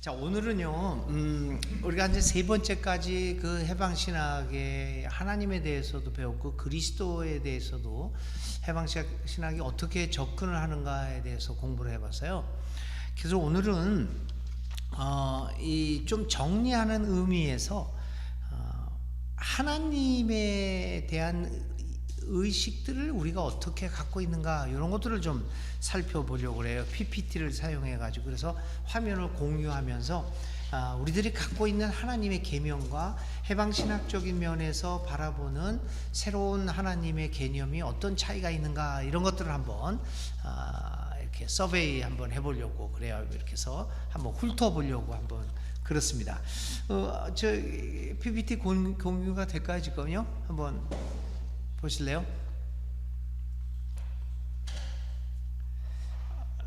자, 오늘은요, 우리가 이제 세 번째까지 그 해방신학의 하나님에 대해서도 배웠고, 그리스도에 대해서도 해방신학이 어떻게 접근을 하는가에 대해서 공부를 해봤어요. 그래서 오늘은, 이 좀 정리하는 의미에서, 하나님에 대한 의식들을 우리가 어떻게 갖고 있는가 이런 것들을 좀 살펴보려고 그래요. PPT를 사용해 가지고. 그래서 화면을 공유하면서 우리들이 갖고 있는 하나님의 계명과 해방신학적인 면에서 바라보는 새로운 하나님의 개념이 어떤 차이가 있는가 이런 것들을 한번 이렇게 서베이 한번 해보려고 그래요. 이렇게 해서 한번 훑어보려고 한번 그렇습니다. 저 PPT 공유가 될까요 지금요? 한번 보실래요?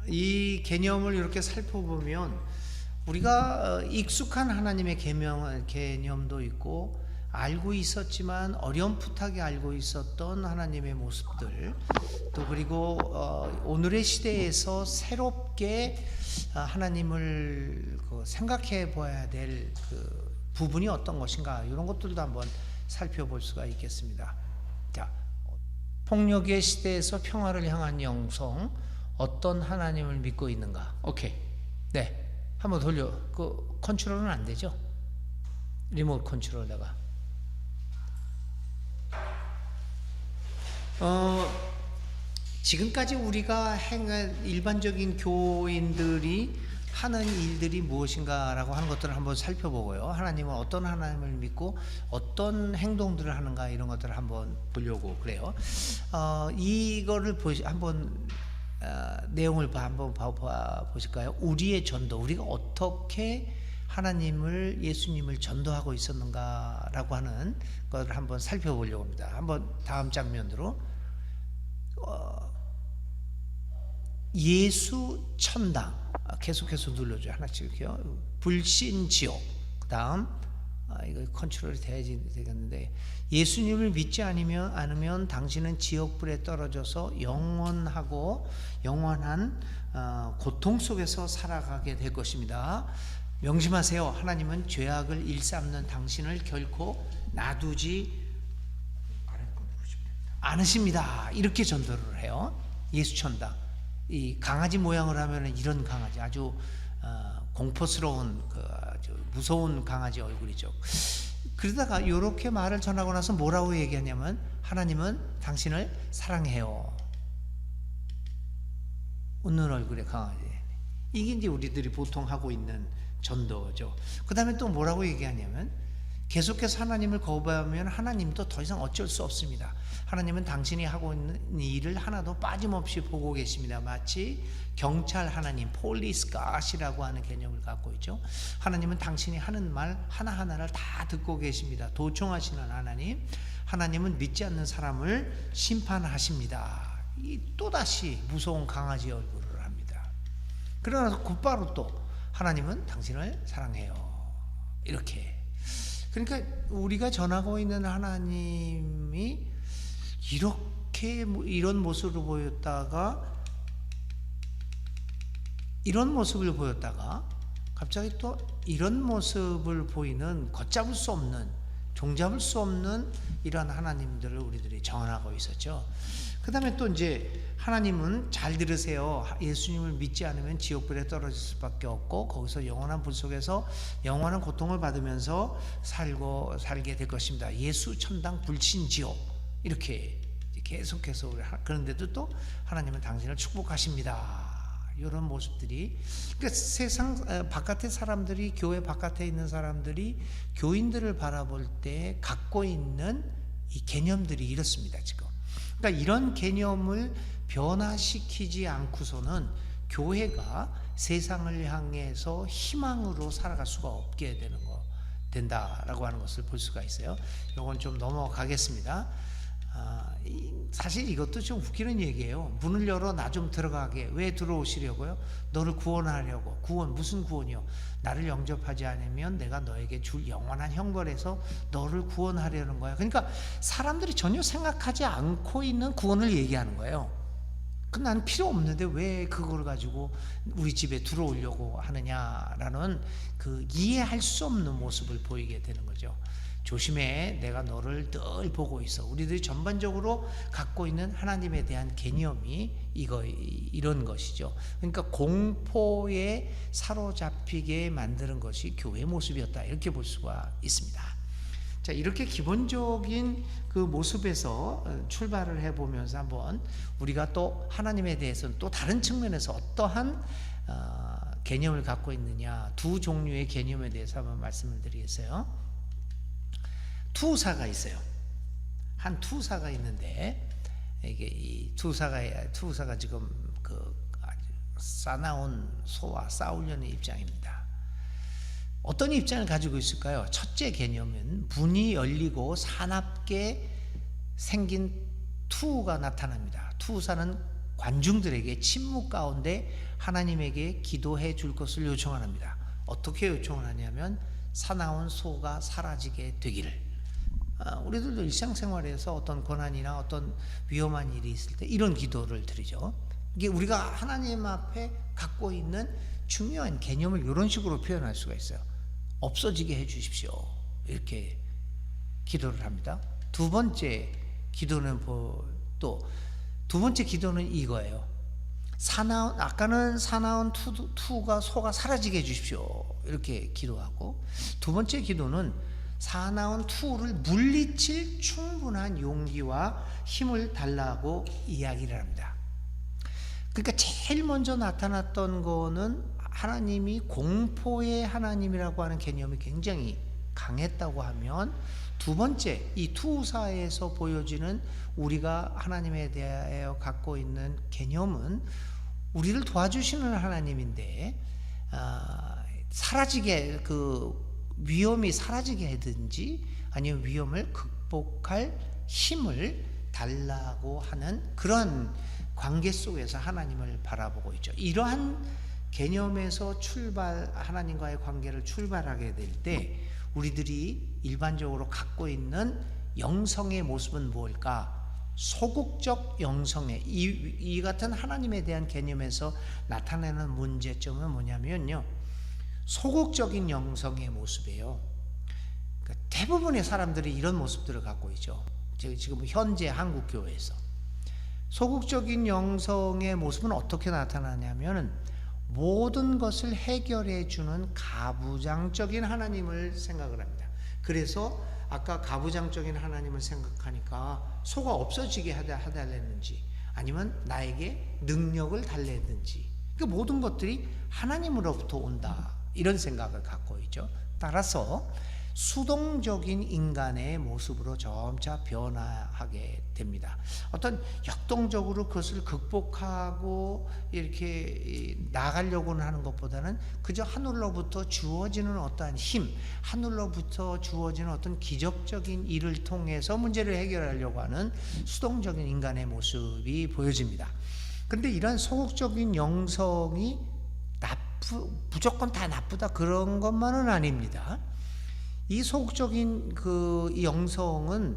이 개념을 이렇게 살펴보면 우리가 익숙한 하나님의 개념도 있고 알고 있었지만 어렴풋하게 알고 있었던 하나님의 모습들, 또 그리고 오늘의 시대에서 새롭게 하나님을 생각해 봐야 될 그 부분이 어떤 것인가 이런 것들도 한번 살펴볼 수가 있겠습니다. 자, 폭력의 시대에서 평화를 향한 영성, 어떤 하나님을 믿고 있는가? 오케이. 네. 한번 돌려. 그 컨트롤은 안 되죠? 리모트 컨트롤다가. 지금까지 우리가 행한 일반적인 교인들이 하는 일들이 무엇인가라고 하는 것들을 한번 살펴보고요. 하나님은 어떤 하나님을 믿고 어떤 행동들을 하는가 이런 것들을 한번 보려고 그래요. 이거를 한번 내용을 한번 보실까요? 우리의 전도, 우리가 어떻게 하나님을, 예수님을 전도하고 있었는가라고 하는 것을 한번 살펴보려고 합니다. 한번 다음 장면으로 예수 천당 계속해서 눌러줘요. 하나씩 이렇게요. 불신 지옥. 그 다음 이거 컨트롤이 돼야지 되겠는데, 예수님을 믿지 않으면 당신은 지옥불에 떨어져서 영원한 고통 속에서 살아가게 될 것입니다. 명심하세요. 하나님은 죄악을 일삼는 당신을 결코 놔두지 않으십니다. 이렇게 전도를 해요. 예수 천당. 이 강아지 모양을 하면 이런 강아지, 아주 공포스러운 아주 무서운 강아지 얼굴이죠. 그러다가 이렇게 말을 전하고 나서 뭐라고 얘기하냐면, 하나님은 당신을 사랑해요. 웃는 얼굴의 강아지. 이게 이제 우리들이 보통 하고 있는 전도죠. 그 다음에 또 뭐라고 얘기하냐면, 계속해서 하나님을 거부하면 하나님도 더 이상 어쩔 수 없습니다. 하나님은 당신이 하고 있는 일을 하나도 빠짐없이 보고 계십니다. 마치 경찰 하나님, 폴리스 갓이라고 하는 개념을 갖고 있죠. 하나님은 당신이 하는 말 하나하나를 다 듣고 계십니다. 도청하시는 하나님, 하나님은 믿지 않는 사람을 심판하십니다. 또다시 무서운 강아지 얼굴을 합니다. 그러나 곧바로 또 하나님은 당신을 사랑해요. 이렇게. 그러니까 우리가 전하고 있는 하나님이 이렇게 이런 모습을 보였다가 갑자기 또 이런 모습을 보이는 걷잡을 수 없는, 종잡을 수 없는 이런 하나님들을 우리들이 전하고 있었죠. 그 다음에 또 이제 하나님은, 잘 들으세요, 예수님을 믿지 않으면 지옥불에 떨어질 수밖에 없고 거기서 영원한 불 속에서 영원한 고통을 받으면서 살게 될 것입니다. 예수 천당 불신 지옥. 이렇게 계속해서 그런데도 또 하나님은 당신을 축복하십니다. 이런 모습들이, 그러니까 세상 바깥의 사람들이, 교회 바깥에 있는 사람들이 교인들을 바라볼 때 갖고 있는 이 개념들이 이렇습니다. 지금 그러니까 이런 개념을 변화시키지 않고서는 교회가 세상을 향해서 희망으로 살아갈 수가 없게 된다라고 하는 것을 볼 수가 있어요. 이건 좀 넘어가겠습니다. 사실 이것도 좀 웃기는 얘기예요. 문을 열어 나 좀 들어가게. 왜 들어오시려고요? 너를 구원하려고. 구원, 무슨 구원이요? 나를 영접하지 않으면 내가 너에게 줄 영원한 형벌에서 너를 구원하려는 거야. 그러니까 사람들이 전혀 생각하지 않고 있는 구원을 얘기하는 거예요. 난 필요 없는데 왜 그걸 가지고 우리 집에 들어오려고 하느냐라는 그 이해할 수 없는 모습을 보이게 되는 거죠. 조심해, 내가 너를 늘 보고 있어. 우리들이 전반적으로 갖고 있는 하나님에 대한 개념이 이런 것이죠. 그러니까 공포에 사로잡히게 만드는 것이 교회의 모습이었다, 이렇게 볼 수가 있습니다. 자, 이렇게 기본적인 그 모습에서 출발을 해보면서 한번 우리가 또 하나님에 대해서는 또 다른 측면에서 어떠한 개념을 갖고 있느냐, 두 종류의 개념에 대해서 한번 말씀을 드리겠어요. 투사가 있어요. 한 투사가 있는데, 이게 이 투사가 지금 그 싸나운 소와 싸우려는 입장입니다. 어떤 입장을 가지고 있을까요? 첫째 개념은 문이 열리고 사납게 생긴 투가 나타납니다. 투사는 관중들에게 침묵 가운데 하나님에게 기도해 줄 것을 요청을 합니다. 어떻게 요청을 하냐면 사나운 소가 사라지게 되기를. 우리들도 일상생활에서 어떤 고난이나 어떤 위험한 일이 있을 때 이런 기도를 드리죠. 이게 우리가 하나님 앞에 갖고 있는 중요한 개념을 이런 식으로 표현할 수가 있어요. 없어지게 해 주십시오, 이렇게 기도를 합니다. 두 번째 기도는 이거예요. 아까는 사나운 투가 소가 사라지게 해 주십시오, 이렇게 기도하고, 두 번째 기도는 사나운 투를 물리칠 충분한 용기와 힘을 달라고 이야기를 합니다. 그러니까 제일 먼저 나타났던 거는 하나님이 공포의 하나님이라고 하는 개념이 굉장히 강했다고 하면, 두 번째 이 투사에서 보여지는 우리가 하나님에 대하여 갖고 있는 개념은 우리를 도와주시는 하나님인데, 사라지게 위험이 사라지게 하든지 아니면 위험을 극복할 힘을 달라고 하는 그런 관계 속에서 하나님을 바라보고 있죠. 이러한 개념에서 하나님과의 관계를 출발하게 될 때 우리들이 일반적으로 갖고 있는 영성의 모습은 뭘까? 소극적 영성의 이 같은 하나님에 대한 개념에서 나타내는 문제점은 뭐냐면요, 소극적인 영성의 모습이에요. 그러니까 대부분의 사람들이 이런 모습들을 갖고 있죠. 지금 현재 한국 교회에서 소극적인 영성의 모습은 어떻게 나타나냐면 모든 것을 해결해 주는 가부장적인 하나님을 생각을 합니다. 그래서 아까 가부장적인 하나님을 생각하니까 소가 없어지게 하달랬는지 아니면 나에게 능력을 달랬는지, 그 모든 것들이 하나님으로부터 온다, 이런 생각을 갖고 있죠. 따라서 수동적인 인간의 모습으로 점차 변화하게 됩니다. 어떤 역동적으로 그것을 극복하고 이렇게 나가려고는 하는 것보다는 그저 하늘로부터 주어지는 어떠한 힘, 하늘로부터 주어지는 어떤 기적적인 일을 통해서 문제를 해결하려고 하는 수동적인 인간의 모습이 보여집니다. 그런데 이러한 소극적인 영성이 무조건 다 나쁘다, 그런 것만은 아닙니다. 이 소극적인 이 영성은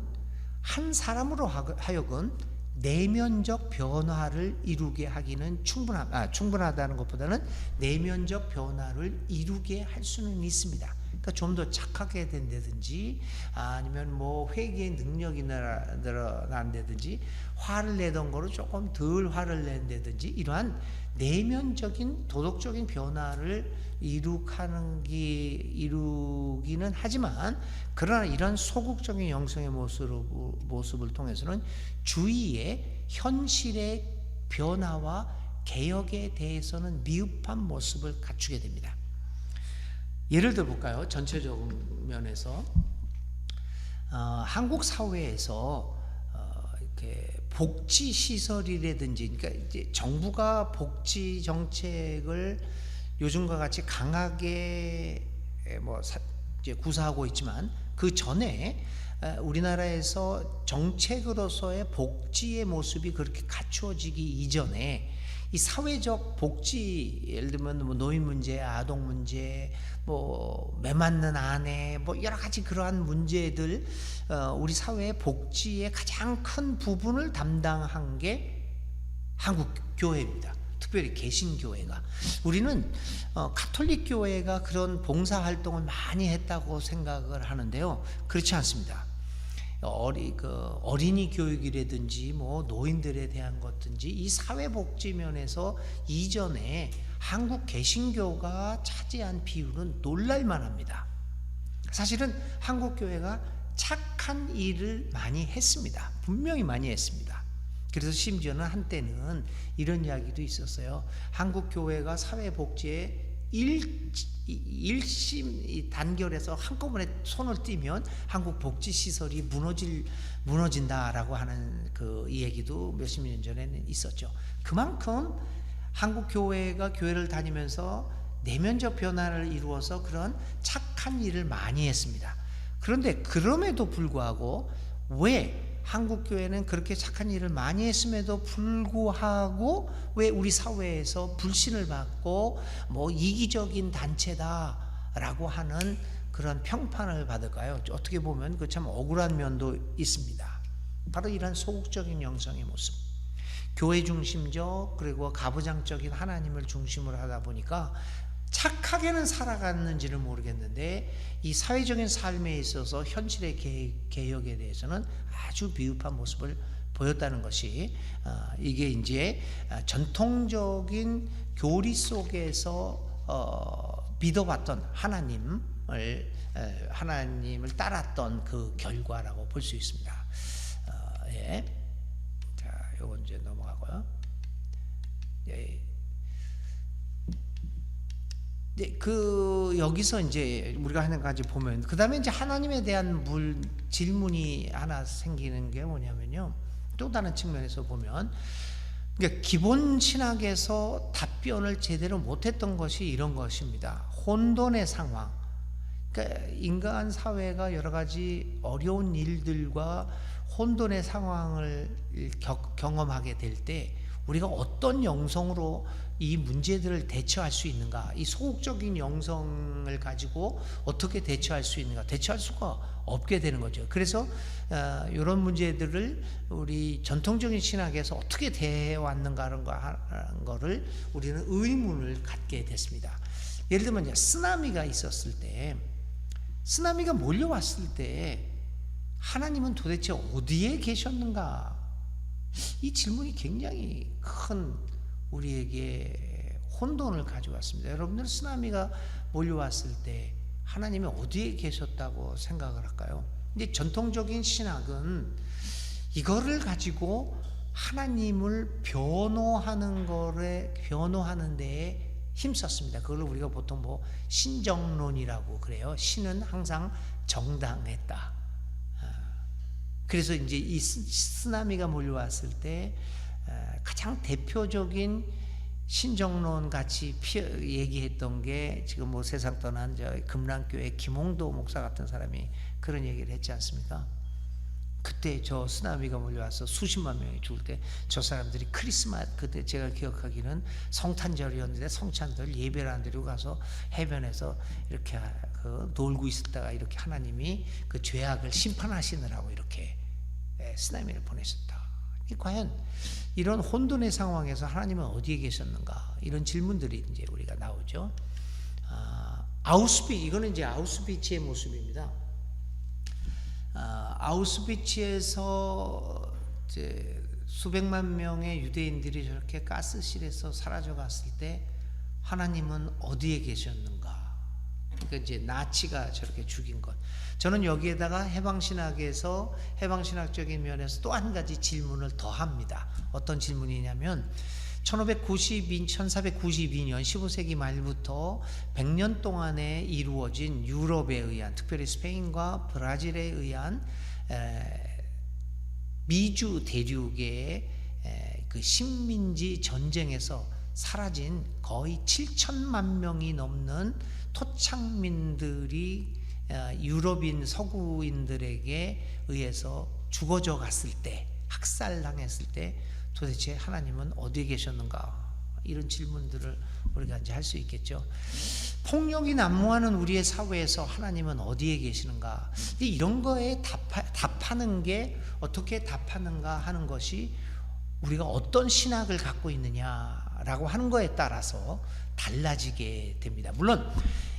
한 사람으로 하여금 내면적 변화를 이루게 하기는 충분하다는 것보다는 내면적 변화를 이루게 할 수는 있습니다. 그러니까 좀 더 착하게 된다든지 아니면 회개의 능력이 늘어난다든지 화를 내던 거로 조금 덜 화를 낸다든지 이러한 내면적인 도덕적인 변화를 이루기는 하지만, 그러나 이런 소극적인 영성의 모습을 통해서는 주위의 현실의 변화와 개혁에 대해서는 미흡한 모습을 갖추게 됩니다. 예를 들어 볼까요? 전체적인 면에서 한국 사회에서 이렇게 복지 시설이라든지, 그러니까 이제 정부가 복지 정책을 요즘과 같이 강하게 이제 구사하고 있지만, 그 전에 우리나라에서 정책으로서의 복지의 모습이 그렇게 갖추어지기 이전에 이 사회적 복지, 예를 들면 노인 문제, 아동 문제, 매 맞는 아내, 여러 가지 그러한 문제들, 우리 사회의 복지의 가장 큰 부분을 담당한 게 한국 교회입니다. 특별히 개신교회가. 우리는 가톨릭 교회가 그런 봉사활동을 많이 했다고 생각을 하는데요. 그렇지 않습니다. 어린이 교육이라든지 뭐 노인들에 대한 것든지 이 사회복지면에서 이전에 한국 개신교가 차지한 비율은 놀랄만합니다. 사실은 한국 교회가 착한 일을 많이 했습니다. 분명히 많이 했습니다. 그래서 심지어는 한때는 이런 이야기도 있었어요. 한국 교회가 사회복지에 일심 단결해서 한꺼번에 손을 띄면 한국 복지 시설이 무너진다라고 하는 그 얘기도 몇십 년 전에는 있었죠. 그만큼 한국 교회가 교회를 다니면서 내면적 변화를 이루어서 그런 착한 일을 많이 했습니다. 그런데 그럼에도 불구하고 왜 한국 교회는 그렇게 착한 일을 많이 했음에도 불구하고 왜 우리 사회에서 불신을 받고 뭐 이기적인 단체다라고 하는 그런 평판을 받을까요? 어떻게 보면 그 참 억울한 면도 있습니다. 바로 이런 소극적인 영성의 모습, 교회 중심적 그리고 가부장적인 하나님을 중심으로 하다 보니까 착하게는 살아갔는지를 모르겠는데 이 사회적인 삶에 있어서 현실의 개혁에 대해서는 아주 비읍한 모습을 보였다는 것이 이게 이제 전통적인 교리 속에서 믿어봤던 하나님을 따랐던 그 결과라고 볼 수 있습니다. 예. 자, 요건 이제 넘어가고요. 예. 네, 여기서 이제 우리가 하는 가지 보면, 그 다음에 이제 하나님에 대한 질문이 하나 생기는 게 뭐냐면요. 또 다른 측면에서 보면, 그러니까 기본 신학에서 답변을 제대로 못했던 것이 이런 것입니다. 혼돈의 상황. 그러니까 인간 사회가 여러 가지 어려운 일들과 혼돈의 상황을 경험하게 될 때, 우리가 어떤 영성으로 이 문제들을 대처할 수 있는가, 이 소극적인 영성을 가지고 어떻게 대처할 수 있는가, 대처할 수가 없게 되는 거죠. 그래서 이런 문제들을 우리 전통적인 신학에서 어떻게 대해왔는가 하는 거를 우리는 의문을 갖게 됐습니다. 예를 들면 이제 쓰나미가 있었을 때, 쓰나미가 몰려왔을 때 하나님은 도대체 어디에 계셨는가? 이 질문이 굉장히 큰 우리에게 혼돈을 가져왔습니다. 여러분들 쓰나미가 몰려왔을 때 하나님이 어디에 계셨다고 생각을 할까요? 근데 전통적인 신학은 이거를 가지고 하나님을 변호하는 데에 힘썼습니다. 그걸 우리가 보통 뭐 신정론이라고 그래요. 신은 항상 정당했다. 그래서 이제 이 쓰나미가 몰려왔을 때 가장 대표적인 신정론 같이 얘기했던 게 지금 뭐 세상 떠난 금랑교회 김홍도 목사 같은 사람이 그런 얘기를 했지 않습니까? 그때 저 쓰나미가 몰려와서 수십만 명이 죽을 때 저 사람들이 크리스마스, 그때 제가 기억하기는 성탄절이었는데 성찬들 예배를 안 드리고 가서 해변에서 이렇게 놀고 있었다가 이렇게 하나님이 그 죄악을 심판하시느라고 이렇게 쓰나미를 보내셨다. 과연 이런 혼돈의 상황에서 하나님은 어디에 계셨는가, 이런 질문들이 이제 우리가 나오죠. 이거는 이제 아우슈비츠의 모습입니다. 아우슈비츠에서 이제 수백만 명의 유대인들이 저렇게 가스실에서 사라져 갔을 때 하나님은 어디에 계셨는가? 그러니까 이제 나치가 저렇게 죽인 것. 저는 여기에다가 해방신학에서 해방신학적인 면에서 또 한 가지 질문을 더 합니다. 어떤 질문이냐면 1492년 15세기 말부터 100년 동안에 이루어진 유럽에 의한, 특별히 스페인과 브라질에 의한 미주 대륙의 그 식민지 전쟁에서 사라진 거의 7천만 명이 넘는 토착민들이 유럽인 서구인들에게 의해서 죽어져 갔을 때, 학살당했을 때 도대체 하나님은 어디에 계셨는가? 이런 질문들을 우리가 이제 할 수 있겠죠. 폭력이 난무하는 우리의 사회에서 하나님은 어디에 계시는가? 이런 거에 답하는 게 어떻게 답하는가 하는 것이 우리가 어떤 신학을 갖고 있느냐라고 하는 거에 따라서 달라지게 됩니다. 물론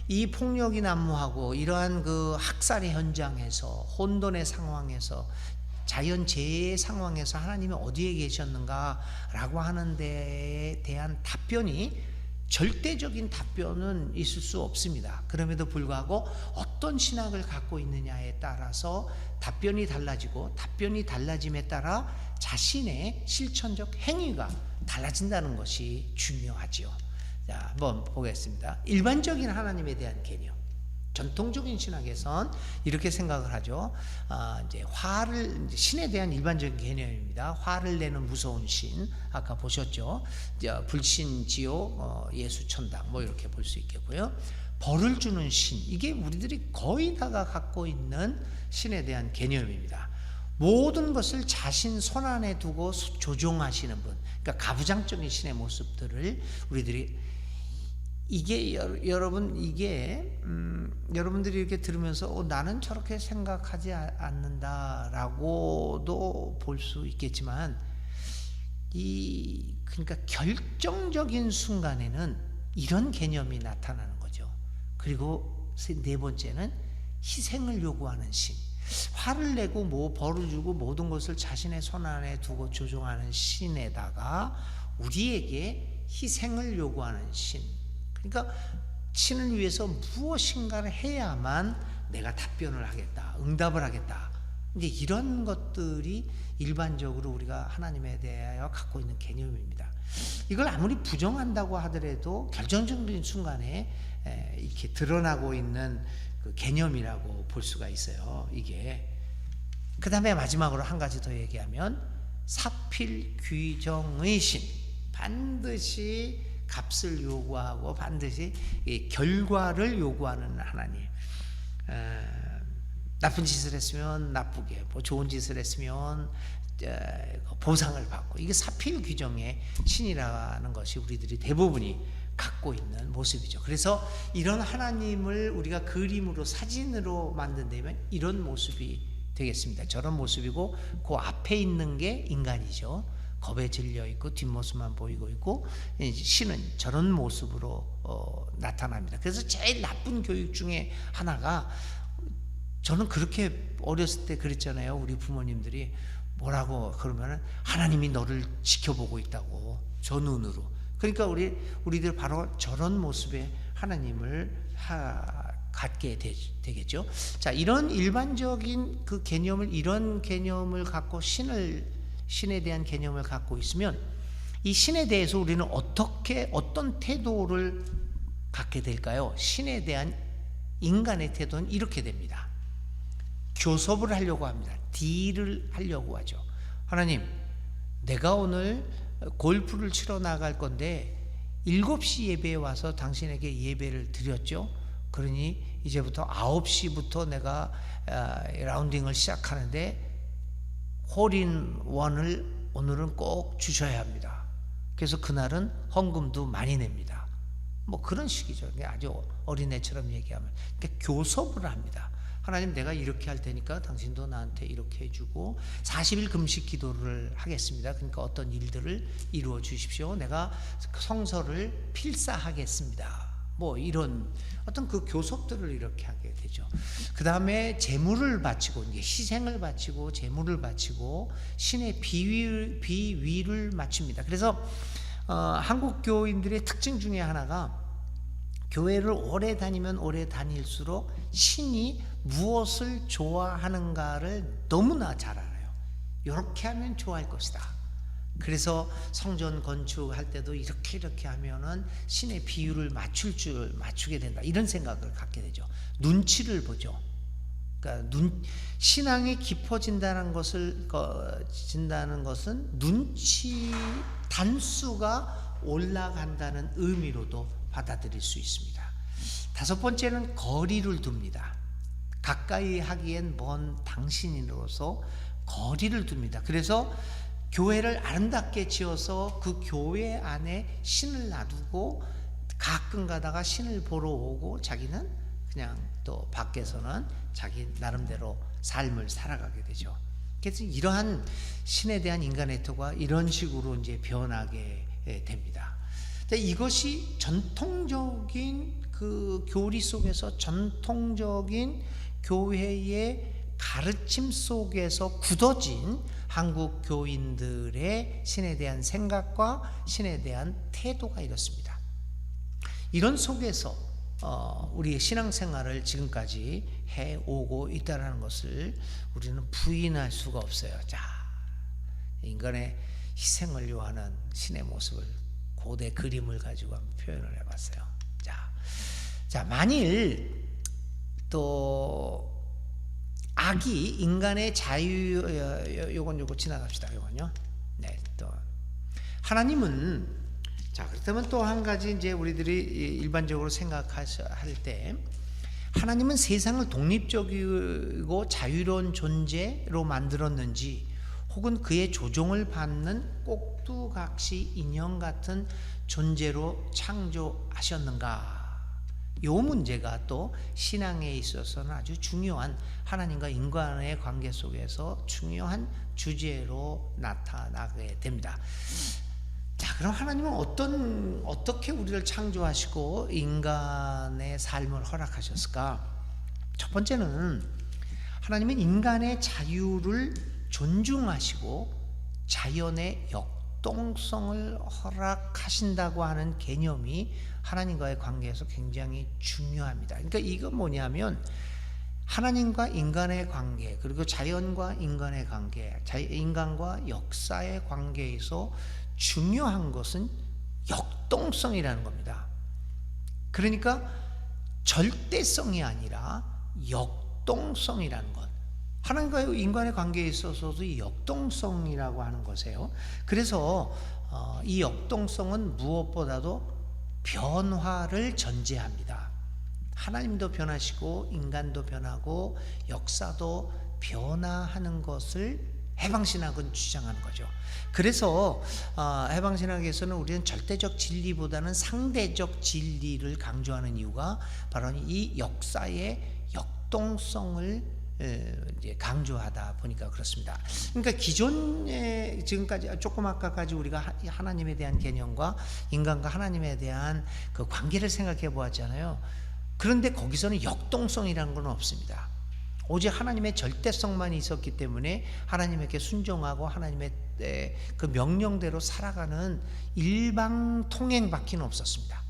이 폭력이 난무하고 이러한 그 학살의 현장에서, 혼돈의 상황에서, 자연재해의 상황에서 하나님이 어디에 계셨는가라고 하는 데에 대한 답변이, 절대적인 답변은 있을 수 없습니다. 그럼에도 불구하고 어떤 신학을 갖고 있느냐에 따라서 답변이 달라지고, 답변이 달라짐에 따라 자신의 실천적 행위가 달라진다는 것이 중요하죠. 자, 한번 보겠습니다. 일반적인 하나님에 대한 개념, 전통적인 신학에선 이렇게 생각을 하죠. 이제 신에 대한 일반적인 개념입니다. 화를 내는 무서운 신, 아까 보셨죠. 불신, 지옥, 예수, 천당, 뭐 이렇게 볼 수 있겠고요. 벌을 주는 신, 이게 우리들이 거의 다가 갖고 있는 신에 대한 개념입니다. 모든 것을 자신 손안에 두고 조종하시는 분, 그러니까 가부장적인 신의 모습들을 우리들이, 이게 여러분들이 이렇게 들으면서 나는 저렇게 생각하지 않는다라고도 볼 수 있겠지만, 그러니까 결정적인 순간에는 이런 개념이 나타나는 거죠. 그리고 네 번째는 희생을 요구하는 신. 화를 내고 벌을 주고 모든 것을 자신의 손 안에 두고 조종하는 신에다가 우리에게 희생을 요구하는 신. 그러니까 신을 위해서 무엇인가를 해야만 내가 답변을 하겠다, 응답을 하겠다. 이제 이런 것들이 일반적으로 우리가 하나님에 대하여 갖고 있는 개념입니다. 이걸 아무리 부정한다고 하더라도 결정적인 순간에 이렇게 드러나고 있는 그 개념이라고 볼 수가 있어요. 이게. 그 다음에 마지막으로 한 가지 더 얘기하면 사필귀정의 신. 반드시 값을 요구하고 반드시 결과를 요구하는 하나님. 나쁜 짓을 했으면 나쁘게, 좋은 짓을 했으면 보상을 받고, 이게 사필귀정의 신이라는 것이 우리들이 대부분이 갖고 있는 모습이죠. 그래서 이런 하나님을 우리가 그림으로, 사진으로 만든다면 이런 모습이 되겠습니다. 저런 모습이고, 그 앞에 있는 게 인간이죠. 겁에 질려 있고 뒷모습만 보이고 있고, 신은 저런 모습으로 나타납니다. 그래서 제일 나쁜 교육 중에 하나가, 저는 그렇게 어렸을 때 그랬잖아요. 우리 부모님들이 뭐라고 그러면은 하나님이 너를 지켜보고 있다고, 저 눈으로. 그러니까 우리들 바로 저런 모습의 하나님을 갖게 되겠죠. 자, 이런 일반적인 그 개념을, 이런 개념을 갖고 신에 대한 개념을 갖고 있으면, 이 신에 대해서 우리는 어떤 태도를 갖게 될까요? 신에 대한 인간의 태도는 이렇게 됩니다. 교섭을 하려고 합니다. 딜을 하려고 하죠. 하나님, 내가 오늘 골프를 치러 나갈 건데 7시 예배에 와서 당신에게 예배를 드렸죠. 그러니 이제부터 9시부터 내가 라운딩을 시작하는데 홀인 원을 오늘은 꼭 주셔야 합니다. 그래서 그날은 헌금도 많이 냅니다. 뭐 그런 식이죠. 아주 어린애처럼 얘기하면. 그러니까 교섭을 합니다. 하나님, 내가 이렇게 할 테니까 당신도 나한테 이렇게 해주고 40일 금식 기도를 하겠습니다. 그러니까 어떤 일들을 이루어 주십시오. 내가 성서를 필사하겠습니다. 뭐 이런 어떤 그 교섭들을 이렇게 하게 되죠. 그 다음에 제물을 바치고, 이제 희생을 바치고 제물을 바치고 신의 비위를 맞춥니다. 그래서 한국 교인들의 특징 중에 하나가, 교회를 오래 다니면 오래 다닐수록 신이 무엇을 좋아하는가를 너무나 잘 알아요. 이렇게 하면 좋아할 것이다. 그래서 성전 건축할 때도 이렇게 하면은 신의 비율을 맞추게 된다, 이런 생각을 갖게 되죠. 눈치를 보죠. 그러니까 신앙이 깊어진다는 것은 눈치 단수가 올라간다는 의미로도 받아들일 수 있습니다. 다섯 번째는 거리를 둡니다. 가까이 하기엔 먼 당신으로서 거리를 둡니다. 그래서 교회를 아름답게 지어서 그 교회 안에 신을 놔두고 가끔 가다가 신을 보러 오고, 자기는 그냥 또 밖에서는 자기 나름대로 삶을 살아가게 되죠. 그래서 이러한 신에 대한 인간의 태도가 이런 식으로 이제 변하게 됩니다. 이것이 전통적인 그 교리 속에서, 전통적인 교회의 가르침 속에서 굳어진 한국 교인들의 신에 대한 생각과 신에 대한 태도가 이렇습니다. 이런 속에서 우리의 신앙생활을 지금까지 해오고 있다는 것을 우리는 부인할 수가 없어요. 자, 인간의 희생을 요하는 신의 모습을 고대 그림을 가지고 한번 표현을 해봤어요. 자, 만일 또 악이 인간의 자유, 요거 지나갑시다. 요건요. 네, 또 하나님은, 자, 그렇다면 또 한 가지 이제 우리들이 일반적으로 생각할 때, 하나님은 세상을 독립적이고 자유로운 존재로 만들었는지, 혹은 그의 조종을 받는 꼭두각시 인형 같은 존재로 창조하셨는가? 이 문제가 또 신앙에 있어서는 아주 중요한, 하나님과 인간의 관계 속에서 중요한 주제로 나타나게 됩니다. 자, 그럼 하나님은 어떻게 우리를 창조하시고 인간의 삶을 허락하셨을까? 첫 번째는 하나님은 인간의 자유를 존중하시고 자연의 역동성을 허락하신다고 하는 개념이 하나님과의 관계에서 굉장히 중요합니다. 그러니까 이건 뭐냐면, 하나님과 인간의 관계, 그리고 자연과 인간의 관계, 인간과 역사의 관계에서 중요한 것은 역동성이라는 겁니다. 그러니까 절대성이 아니라 역동성이라는 것. 하나님과 인간의 관계에 있어서도 이 역동성이라고 하는 것이에요. 그래서 이 역동성은 무엇보다도 변화를 전제합니다. 하나님도 변하시고 인간도 변하고 역사도 변화하는 것을 해방신학은 주장하는 거죠. 그래서 해방신학에서는 우리는 절대적 진리보다는 상대적 진리를 강조하는 이유가 바로 이 역사의 역동성을 이제 강조하다 보니까 그렇습니다. 그러니까 기존에 지금까지 조금 아까까지 우리가 하나님에 대한 개념과 인간과 하나님에 대한 그 관계를 생각해 보았잖아요. 그런데 거기서는 역동성이라는 건 없습니다. 오직 하나님의 절대성만 있었기 때문에 하나님에게 순종하고 하나님의 그 명령대로 살아가는 일방통행밖에 없었습니다.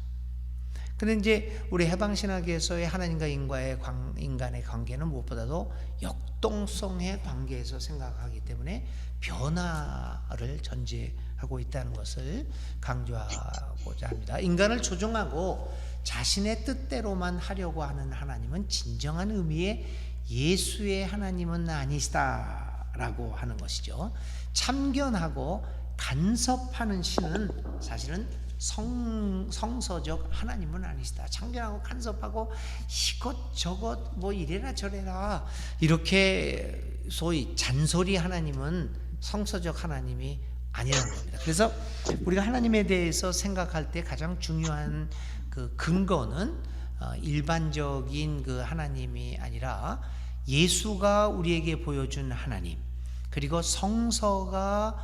그런데 이제 우리 해방신학에서의 하나님과 인간의 관계는 무엇보다도 역동성의 관계에서 생각하기 때문에 변화를 전제하고 있다는 것을 강조하고자 합니다. 인간을 조종하고 자신의 뜻대로만 하려고 하는 하나님은 진정한 의미의 예수의 하나님은 아니시다라고 하는 것이죠. 참견하고 간섭하는 신은 사실은 성서적 하나님은 아니시다. 참견하고 간섭하고 이것저것 뭐 이래라 저래라 이렇게 소위 잔소리 하나님은 성서적 하나님이 아니라는 겁니다. 그래서 우리가 하나님에 대해서 생각할 때 가장 중요한 그 근거는 일반적인 그 하나님이 아니라 예수가 우리에게 보여준 하나님, 그리고 성서가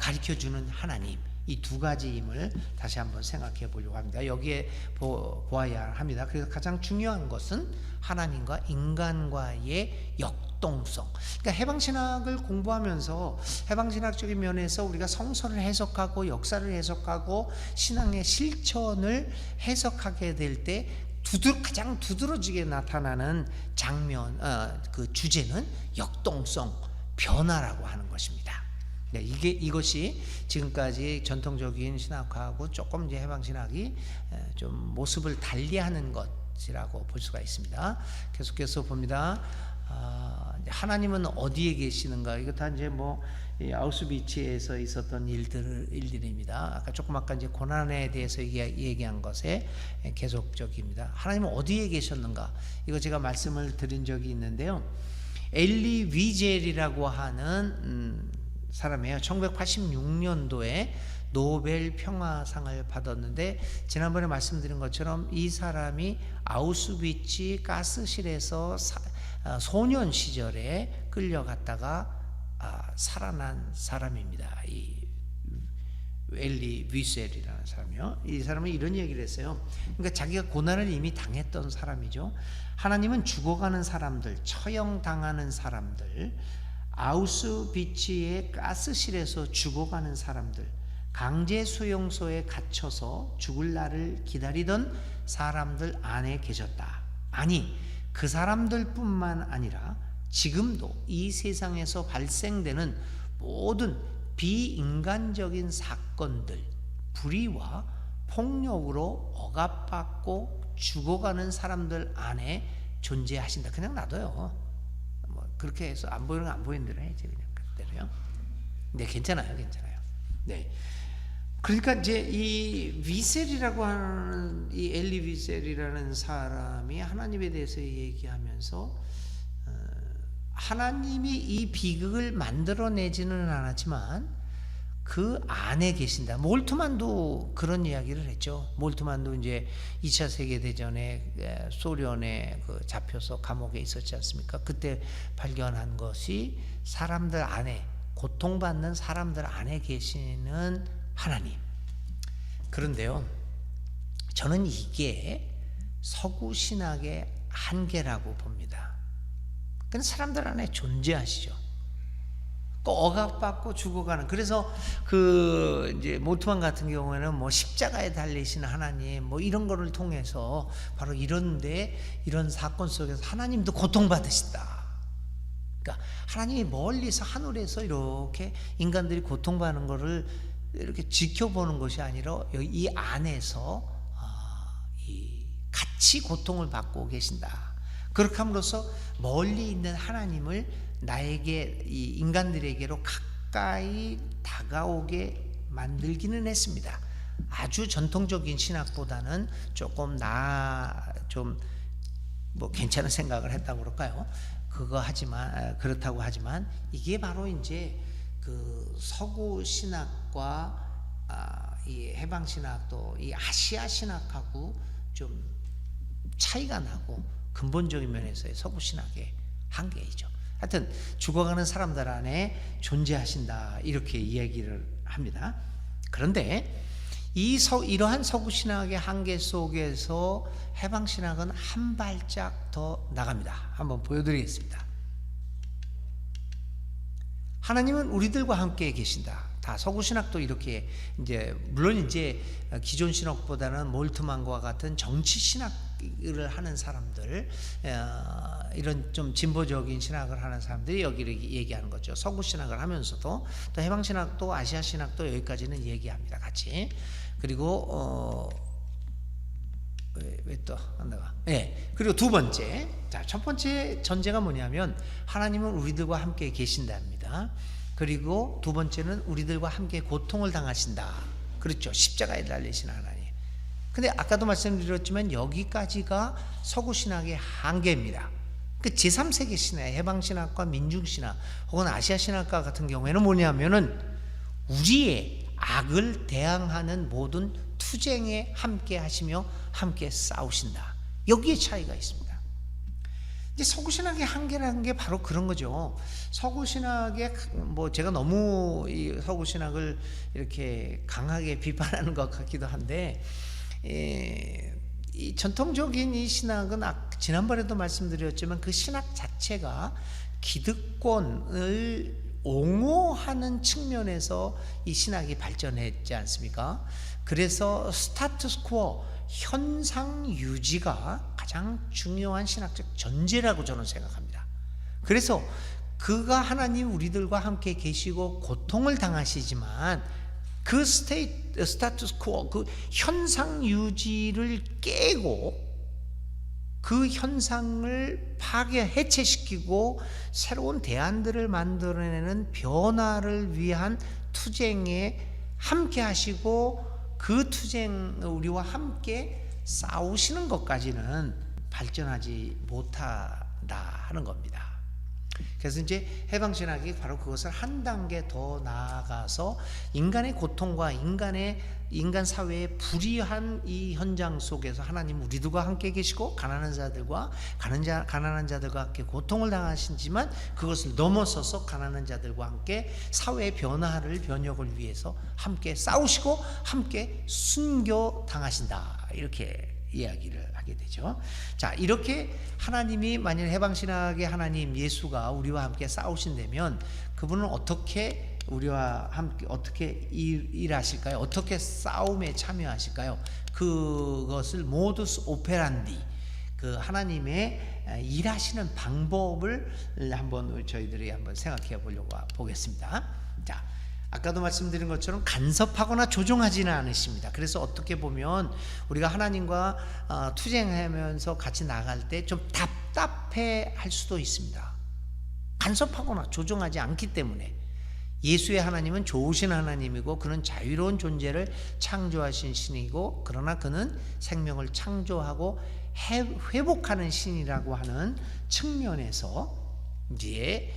가르쳐주는 하나님, 이 두 가지임을 다시 한번 생각해 보려고 합니다. 여기에 보아야 합니다. 그래서 가장 중요한 것은 하나님과 인간과의 역동성. 그러니까 해방신학을 공부하면서 해방신학적인 면에서 우리가 성서를 해석하고 역사를 해석하고 신앙의 실천을 해석하게 될 때 가장 두드러지게 나타나는 장면, 그 주제는 역동성, 변화라고 하는 것입니다. 네, 이것이 지금까지 전통적인 신학하고 조금 이제 해방신학이 좀 모습을 달리하는 것이라고 볼 수가 있습니다. 계속해서 봅니다. 하나님은 어디에 계시는가? 이거 다 이제 뭐 아우슈비츠에서 있었던 일들입니다. 아까 이제 고난에 대해서 얘기한 것에 계속적입니다. 하나님은 어디에 계셨는가? 이거 제가 말씀을 드린 적이 있는데요. 엘리 위젤이라고 하는 사람이에요. 1986년도에 노벨 평화상을 받았는데, 지난번에 말씀드린 것처럼 이 사람이 아우슈비츠 가스실에서 소년 시절에 끌려갔다가 살아난 사람입니다. 이 엘리 위셀이라는 사람이요. 이 사람은 이런 얘기를 했어요. 그러니까 자기가 고난을 이미 당했던 사람이죠. 하나님은 죽어가는 사람들, 처형당하는 사람들, 아우슈비츠의 가스실에서 죽어가는 사람들, 강제 수용소에 갇혀서 죽을 날을 기다리던 사람들 안에 계셨다. 아니, 그 사람들뿐만 아니라 지금도 이 세상에서 발생되는 모든 비인간적인 사건들, 불의와 폭력으로 억압받고 죽어가는 사람들 안에 존재하신다. 그냥 놔둬요. 뭐 그렇게 해서 안 보이는 거 안 보이는 대로 해야지, 그냥 그대로요. 네, 괜찮아요. 네. 그러니까 이제 이 위셀이라고 하는 이 엘리 위셀이라는 사람이 하나님에 대해서 얘기하면서 하나님이 이 비극을 만들어내지는 않았지만 그 안에 계신다. 몰트만도 그런 이야기를 했죠. 몰트만도 이제 2차 세계대전에 소련에 잡혀서 감옥에 있었지 않습니까? 그때 발견한 것이 사람들 안에, 고통받는 사람들 안에 계시는 하나님. 그런데요, 저는 이게 서구 신학의 한계라고 봅니다. 그건 사람들 안에 존재하시죠. 억압받고 죽어가는. 그래서 이제 몰트만 같은 경우에는 뭐 십자가에 달리신 하나님, 뭐 이런 거를 통해서 바로 이런 사건 속에서 하나님도 고통받으시다. 그러니까 하나님이 멀리서 하늘에서 이렇게 인간들이 고통받는 거를 이렇게 지켜보는 것이 아니라 이 안에서 같이 고통을 받고 계신다. 그렇게 함으로써 멀리 있는 하나님을 나에게, 이 인간들에게로 가까이 다가오게 만들기는 했습니다. 아주 전통적인 신학보다는 조금 뭐 괜찮은 생각을 했다고 그럴까요? 그렇다고 하지만 이게 바로 이제 그 서구 신학과 이 해방 신학도 이 아시아 신학하고 좀 차이가 나고 근본적인 면에서의 서구 신학의 한계이죠. 하여튼 죽어가는 사람들 안에 존재하신다, 이렇게 이야기를 합니다. 그런데 이러한 서구 신학의 한계 속에서 해방 신학은 한 발짝 더 나갑니다. 한번 보여드리겠습니다. 하나님은 우리들과 함께 계신다. 다 서구 신학도 이렇게, 이제 물론 이제 기존 신학보다는 몰트만과 같은 정치 신학을 하는 사람들, 이런 좀 진보적인 신학을 하는 사람들이 여기를 얘기하는 거죠. 서구 신학을 하면서도 또 해방 신학도 아시아 신학도 여기까지는 얘기합니다, 같이. 그리고 왜 또 안 나가? 네. 그리고 두 번째, 자, 첫 번째 전제가 뭐냐면 하나님은 우리들과 함께 계신답니다. 그리고 두 번째는 우리들과 함께 고통을 당하신다. 그렇죠. 십자가에 달리신 하나님. 근데 아까도 말씀드렸지만 여기까지가 서구 신학의 한계입니다. 그 제3세계 신학, 해방 신학과 민중 신학 혹은 아시아 신학과 같은 경우에는 뭐냐면은 우리의 악을 대항하는 모든 투쟁에 함께 하시며 함께 싸우신다. 여기에 차이가 있습니다. 이제 서구 신학의 한계라는 게 바로 그런 거죠. 서구 신학의, 뭐 제가 너무 이 서구 신학을 이렇게 강하게 비판하는 것 같기도 한데, 이 전통적인 이 신학은 지난번에도 말씀드렸지만 그 신학 자체가 기득권을 옹호하는 측면에서 이 신학이 발전했지 않습니까? 그래서 스타투스코어, 현상 유지가 가장 중요한 신학적 전제라고 저는 생각합니다. 그래서 그가 하나님 우리들과 함께 계시고 고통을 당하시지만 그 스타투스코어, 그 현상 유지를 깨고 그 현상을 해체시키고 새로운 대안들을 만들어내는 변화를 위한 투쟁에 함께 하시고 그 투쟁, 우리와 함께 싸우시는 것까지는 발전하지 못한다 하는 겁니다. 그래서 이제 해방신학이 바로 그것을 한 단계 더 나아가서 인간의 고통과 인간 사회의 불의한 이 현장 속에서 하나님 우리들과 함께 계시고 가난한 자들과 함께 고통을 당하시지만 그것을 넘어서서 가난한 자들과 함께 사회의 변혁을 위해서 함께 싸우시고 함께 순교 당하신다, 이렇게 이야기를 하게 되죠. 자, 이렇게 하나님이 만일 해방신학의 하나님 예수가 우리와 함께 싸우신다면 그분은 어떻게 우리와 함께 어떻게 일하실까요? 어떻게 싸움에 참여하실까요? 그것을 모두스 오페란디, 그 하나님의 일하시는 방법을 한번 저희들이 한번 생각해 보겠습니다. 자, 아까도 말씀드린 것처럼 간섭하거나 조종하지는 않으십니다. 그래서 어떻게 보면 우리가 하나님과 투쟁하면서 같이 나갈 때 좀 답답해 할 수도 있습니다. 간섭하거나 조종하지 않기 때문에. 예수의 하나님은 좋으신 하나님이고 그는 자유로운 존재를 창조하신 신이고, 그러나 그는 생명을 창조하고 회복하는 신이라고 하는 측면에서 이제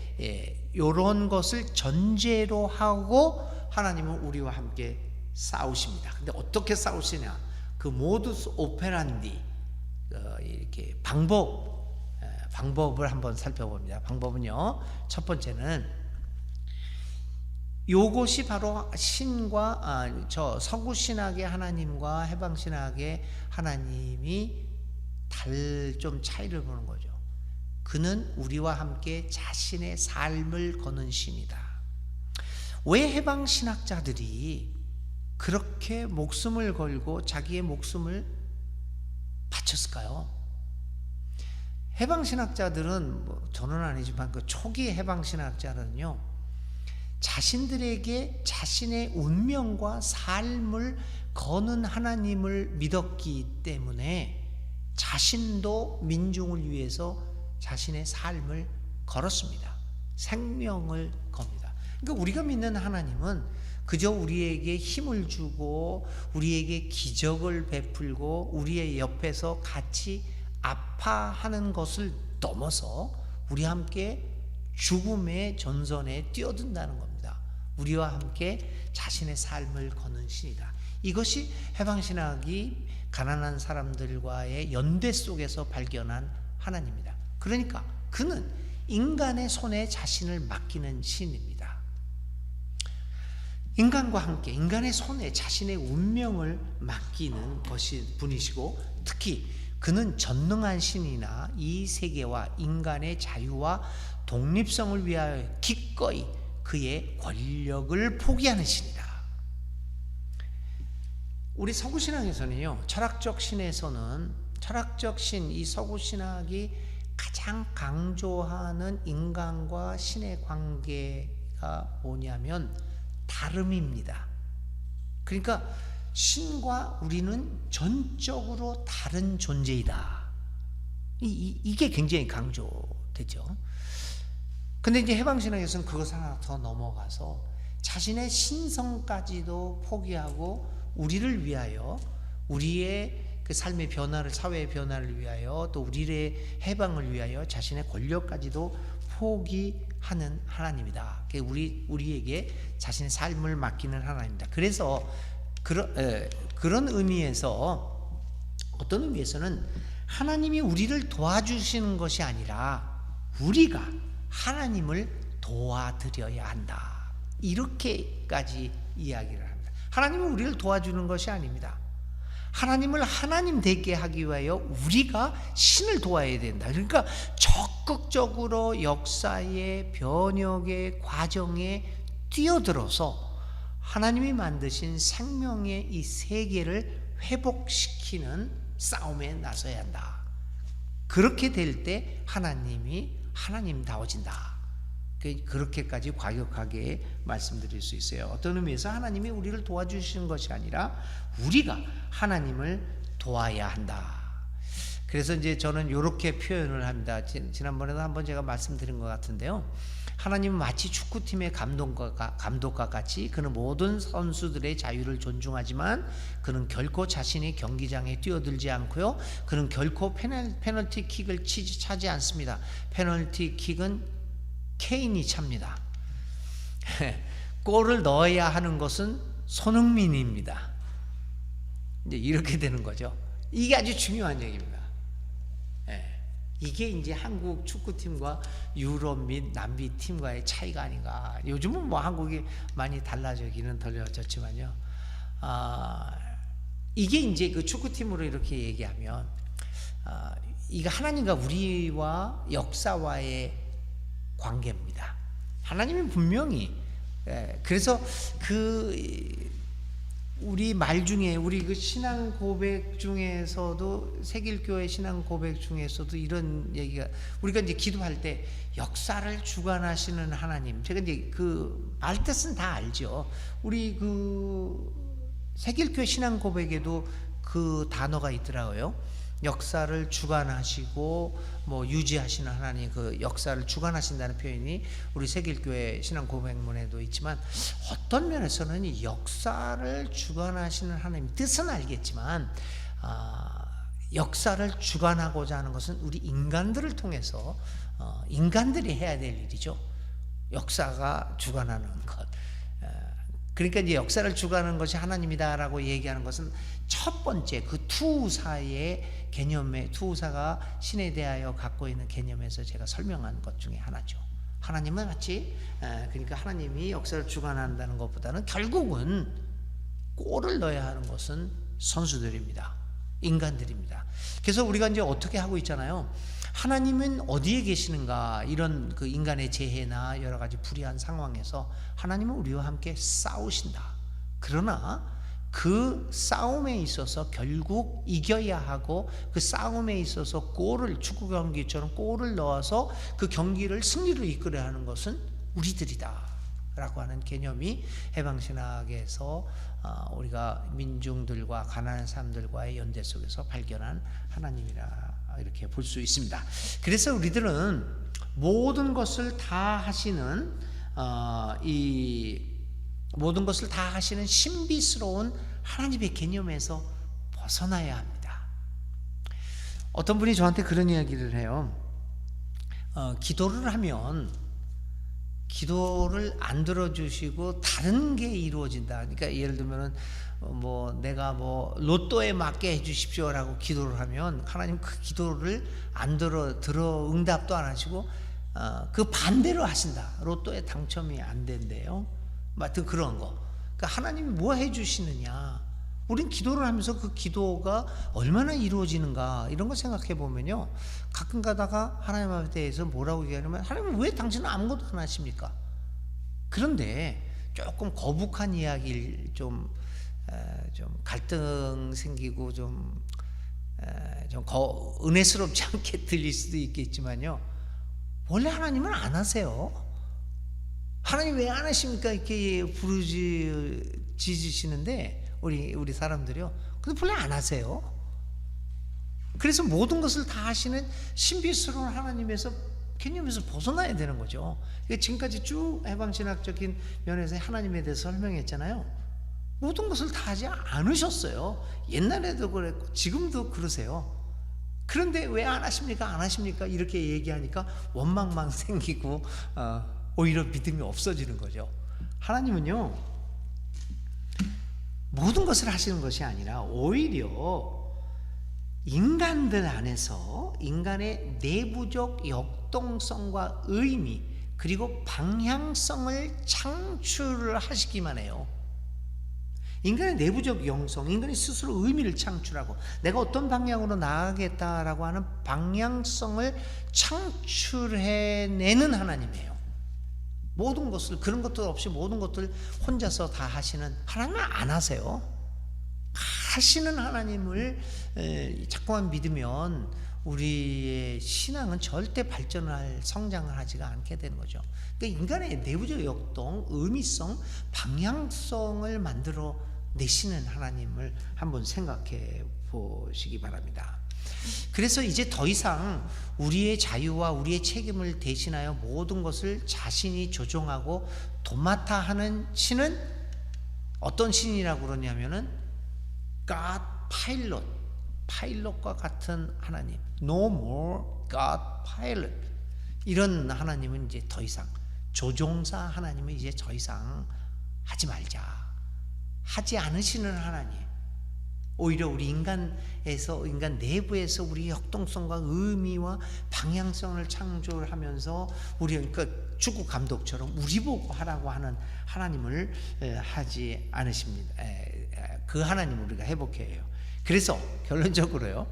이런 것을 전제로 하고 하나님은 우리와 함께 싸우십니다. 근데 어떻게 싸우시냐? 그 모두스 오페란디, 이렇게 방법을 한번 살펴봅니다. 방법은요, 첫 번째는 요것이 바로 신과 서구 신학의 하나님과 해방 신학의 하나님이 좀 차이를 보는 거죠. 그는 우리와 함께 자신의 삶을 거는 신이다. 왜 해방 신학자들이 그렇게 목숨을 걸고 자기의 목숨을 바쳤을까요? 해방 신학자들은 저는 아니지만 그 초기 해방 신학자들은요, 자신들에게 자신의 운명과 삶을 거는 하나님을 믿었기 때문에 자신도 민중을 위해서 자신의 삶을 걸었습니다. 생명을 겁니다. 그러니까 우리가 믿는 하나님은 그저 우리에게 힘을 주고 우리에게 기적을 베풀고 우리의 옆에서 같이 아파하는 것을 넘어서 우리와 함께 죽음의 전선에 뛰어든다는 겁니다. 우리와 함께 자신의 삶을 거는 신이다. 이것이 해방신학이 가난한 사람들과의 연대 속에서 발견한 하나님입니다. 그러니까 그는 인간의 손에 자신을 맡기는 신입니다. 인간과 함께 인간의 손에 자신의 운명을 맡기는 분이시고, 특히 그는 전능한 신이나 이 세계와 인간의 자유와 독립성을 위하여 기꺼이 그의 권력을 포기하는 신이다. 우리 서구신학에서는요, 철학적 신에서는 철학적 신, 이 서구신학이 가장 강조하는 인간과 신의 관계가 뭐냐면 다름입니다. 그러니까 신과 우리는 전적으로 다른 존재이다. 이게 굉장히 강조되죠. 근데 이제 해방신학에서는 그것 하나 더 넘어가서 자신의 신성까지도 포기하고 우리를 위하여, 우리의 그 삶의 변화를, 사회의 변화를 위하여, 또 우리의 해방을 위하여 자신의 권력까지도 포기하는 하나님이다. 우리에게 자신의 삶을 맡기는 하나님이다. 그래서 그런 의미에서, 어떤 의미에서는 하나님이 우리를 도와주시는 것이 아니라 우리가 하나님을 도와드려야 한다. 이렇게까지 이야기를 합니다. 하나님은 우리를 도와주는 것이 아닙니다. 하나님을 하나님 되게 하기 위하여 우리가 신을 도와야 된다. 그러니까 적극적으로 역사의 변혁의 과정에 뛰어들어서 하나님이 만드신 생명의 이 세계를 회복시키는 싸움에 나서야 한다. 그렇게 될 때 하나님이 하나님다워진다. 그렇게까지 과격하게 말씀드릴 수 있어요. 어떤 의미에서 하나님이 우리를 도와주시는 것이 아니라 우리가 하나님을 도와야 한다. 그래서 이제 저는 이렇게 표현을 합니다. 지난번에도 한번 제가 말씀드린 것 같은데요. 하나님은 마치 축구팀의 감독과 같이 그는 모든 선수들의 자유를 존중하지만 그는 결코 자신이 경기장에 뛰어들지 않고요. 그는 결코 페널티킥을 차지 않습니다. 페널티킥은 케인이 찹니다. 골을 넣어야 하는 것은 손흥민입니다. 이제 이렇게 되는 거죠. 이게 아주 중요한 얘기입니다. 이게 이제 한국 축구팀과 유럽 및 남미 팀과의 차이가 아닌가. 요즘은 뭐 한국이 많이 달라지기는 덜려졌지만요. 이게 이제 그 축구팀으로 이렇게 얘기하면, 이거 하나님과 우리와 역사와의 관계입니다. 하나님은 분명히, 그래서 우리 말 중에, 우리 그 신앙 고백 중에서도, 세길교회 신앙 고백 중에서도 이런 얘기가, 우리가 이제 기도할 때 역사를 주관하시는 하나님, 제가 이제 그 말 뜻은 다 알죠. 우리 그 세길교회 신앙 고백에도 그 단어가 있더라고요. 역사를 주관하시고 뭐 유지하시는 하나님, 그 역사를 주관하신다는 표현이 우리 세길교회 신앙 고백문에도 있지만, 어떤 면에서는 이 역사를 주관하시는 하나님 뜻은 알겠지만, 역사를 주관하고자 하는 것은 우리 인간들을 통해서 인간들이 해야 될 일이죠. 역사가 주관하는 것. 그러니까 이제 역사를 주관하는 것이 하나님이다라고 얘기하는 것은 첫 번째 그 투우사의 개념에, 투우사가 신에 대하여 갖고 있는 개념에서 제가 설명한 것 중에 하나죠. 하나님은 마치, 그러니까 하나님이 역사를 주관한다는 것보다는 결국은 골을 넣어야 하는 것은 선수들입니다. 인간들입니다. 그래서 우리가 이제 어떻게 하고 있잖아요. 하나님은 어디에 계시는가, 이런 그 인간의 재해나 여러 가지 불의한 상황에서 하나님은 우리와 함께 싸우신다. 그러나 그 싸움에 있어서 결국 이겨야 하고, 그 싸움에 있어서 골을, 축구 경기처럼 골을 넣어서 그 경기를 승리로 이끌어야 하는 것은 우리들이다 라고 하는 개념이 해방신학에서 우리가 민중들과 가난한 사람들과의 연대 속에서 발견한 하나님이라 이렇게 볼 수 있습니다. 그래서 우리들은 모든 것을 다 하시는 모든 것을 다 하시는 신비스러운 하나님의 개념에서 벗어나야 합니다. 어떤 분이 저한테 그런 이야기를 해요. 기도를 하면 기도를 안 들어주시고 다른 게 이루어진다. 그러니까 예를 들면은 뭐 내가 뭐 로또에 맞게 해주십시오라고 기도를 하면 하나님 그 기도를 안 들어 응답도 안 하시고 그 반대로 하신다. 로또에 당첨이 안 된대요. 하여튼 그런 거. 그러니까 하나님이 뭐 해주시느냐. 우린 기도를 하면서 그 기도가 얼마나 이루어지는가 이런 거 생각해 보면요, 가끔 가다가 하나님에 대해서 뭐라고 얘기하냐면, 하나님 왜 당신은 아무것도 안 하십니까? 그런데 조금 거북한 이야기를 좀 갈등 생기고 좀 은혜스럽지 않게 들릴 수도 있겠지만요, 원래 하나님은 안 하세요. 하나님 왜 안 하십니까? 이렇게 부르짖으시는데 우리 사람들이요, 근데 본래 안 하세요. 그래서 모든 것을 다 하시는 신비스러운 하나님에서 개념에서 벗어나야 되는 거죠. 지금까지 쭉 해방신학적인 면에서 하나님에 대해서 설명했잖아요. 모든 것을 다 하지 않으셨어요. 옛날에도 그랬고 지금도 그러세요. 그런데 왜 안 하십니까? 안 하십니까? 이렇게 얘기하니까 원망만 생기고 오히려 믿음이 없어지는 거죠. 하나님은요, 모든 것을 하시는 것이 아니라 오히려 인간들 안에서 인간의 내부적 역동성과 의미, 그리고 방향성을 창출을 하시기만 해요. 인간의 내부적 영성, 인간이 스스로 의미를 창출하고 내가 어떤 방향으로 나아가겠다라고 하는 방향성을 창출해내는 하나님이에요. 모든 것을, 그런 것도 없이 모든 것들 혼자서 다 하시는 하나님은 안 하세요. 하시는 하나님을 자꾸만 믿으면 우리의 신앙은 절대 발전할, 성장을 하지가 않게 되는 거죠. 그러니까 인간의 내부적 역동, 의미성, 방향성을 만들어 내시는 하나님을 한번 생각해 보시기 바랍니다. 그래서 이제 더 이상 우리의 자유와 우리의 책임을 대신하여 모든 것을 자신이 조종하고 도맡아 하는 신은 어떤 신이라고 그러냐면은 God Pilot, 파일럿과 같은 하나님. No more God Pilot. 이런 하나님은 이제 더 이상, 조종사 하나님은 이제 더 이상 하지 말자, 하지 않으시는 하나님. 오히려 우리 인간 내부에서 우리 역동성과 의미와 방향성을 창조하면서 우리 그 축구 감독처럼 우리 보고 하라고 하는 하나님을 하지 않으십니다. 그 하나님을 우리가 회복해야 해요. 그래서 결론적으로요,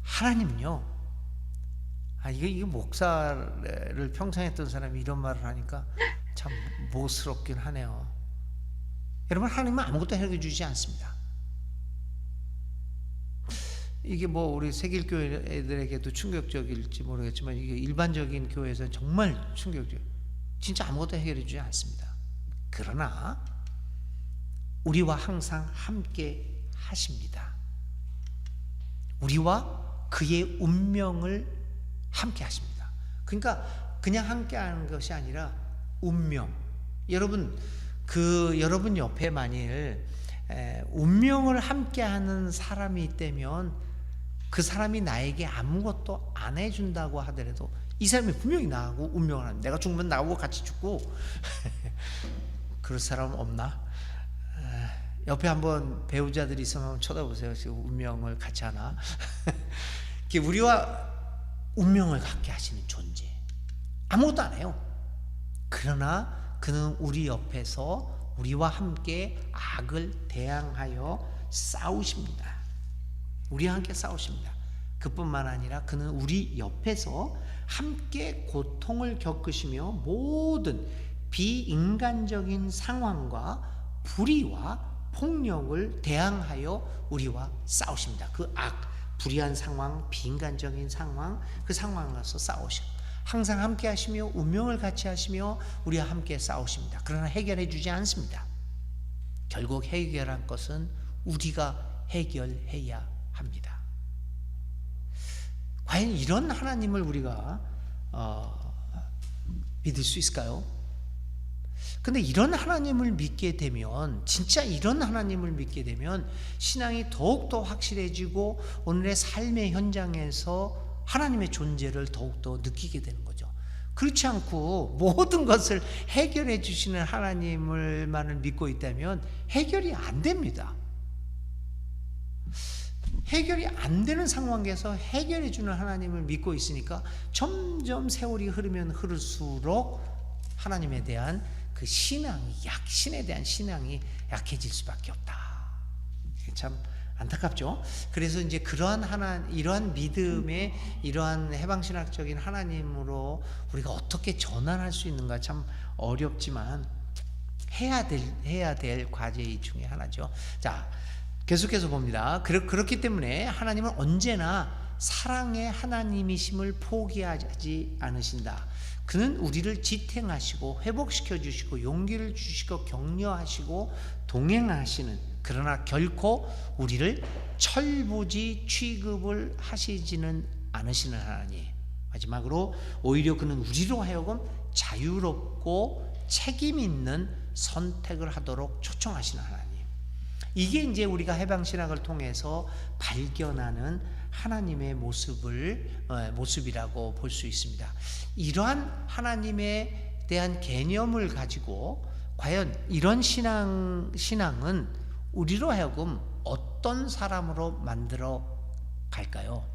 하나님요, 이게 목사를 평생 했던 사람이 이런 말을 하니까 참 모스럽긴 하네요. 여러분, 하나님은 아무것도 해결해 주지 않습니다. 이게 뭐 우리 세길교회 애들에게도 충격적일지 모르겠지만, 이게 일반적인 교회에서는 정말 충격적. 진짜 아무것도 해결해 주지 않습니다. 그러나 우리와 항상 함께 하십니다. 우리와 그의 운명을 함께 하십니다. 그러니까 그냥 함께 하는 것이 아니라 운명. 여러분, 여러분 옆에 만일 운명을 함께 하는 사람이 있다면, 그 사람이 나에게 아무것도 안 해준다고 하더라도 이 사람이 분명히 나하고 운명을 합니다. 내가 죽으면 나하고 같이 죽고 그럴 사람 없나? 옆에 한번 배우자들이 있으면 한번 쳐다보세요. 지금 운명을 같이 하나? 우리와 운명을 갖게 하시는 존재. 아무것도 안 해요. 그러나 그는 우리 옆에서 우리와 함께 악을 대항하여 싸우십니다. 우리와 함께 싸우십니다. 그뿐만 아니라 그는 우리 옆에서 함께 고통을 겪으시며 모든 비인간적인 상황과 불의와 폭력을 대항하여 우리와 싸우십니다. 그 불의한 상황, 비인간적인 상황, 그 상황에서 싸우시고 항상 함께 하시며 운명을 같이 하시며 우리와 함께 싸우십니다. 그러나 해결해 주지 않습니다. 결국 해결할 것은 우리가 해결해야 합니다. 과연 이런 하나님을 우리가 믿을 수 있을까요? 근데 이런 하나님을 믿게 되면, 진짜 이런 하나님을 믿게 되면 신앙이 더욱더 확실해지고 오늘의 삶의 현장에서 하나님의 존재를 더욱더 느끼게 되는 거죠. 그렇지 않고 모든 것을 해결해 주시는 하나님을만을 믿고 있다면 해결이 안 됩니다. 해결이 안 되는 상황에서 해결해 주는 하나님을 믿고 있으니까 점점 세월이 흐르면 흐를수록 하나님에 대한 그 신에 대한 신앙이 약해질 수밖에 없다. 참 안타깝죠. 그래서 이제 이러한 믿음의 이러한 해방신학적인 하나님으로 우리가 어떻게 전환할 수 있는가 참 어렵지만 해야 될 과제 중에 하나죠. 자, 계속해서 봅니다. 그렇기 때문에 하나님은 언제나 사랑의 하나님이심을 포기하지 않으신다. 그는 우리를 지탱하시고 회복시켜 주시고 용기를 주시고 격려하시고 동행하시는, 그러나 결코 우리를 철부지 취급을 하시지는 않으시는 하나님. 마지막으로 오히려 그는 우리로 하여금 자유롭고 책임 있는 선택을 하도록 초청하시는 하나님. 이게 이제 우리가 해방신학을 통해서 발견하는 하나님의 모습이라고 볼 수 있습니다. 이러한 하나님에 대한 개념을 가지고 과연 이런 신앙은 우리로 하여금 어떤 사람으로 만들어 갈까요?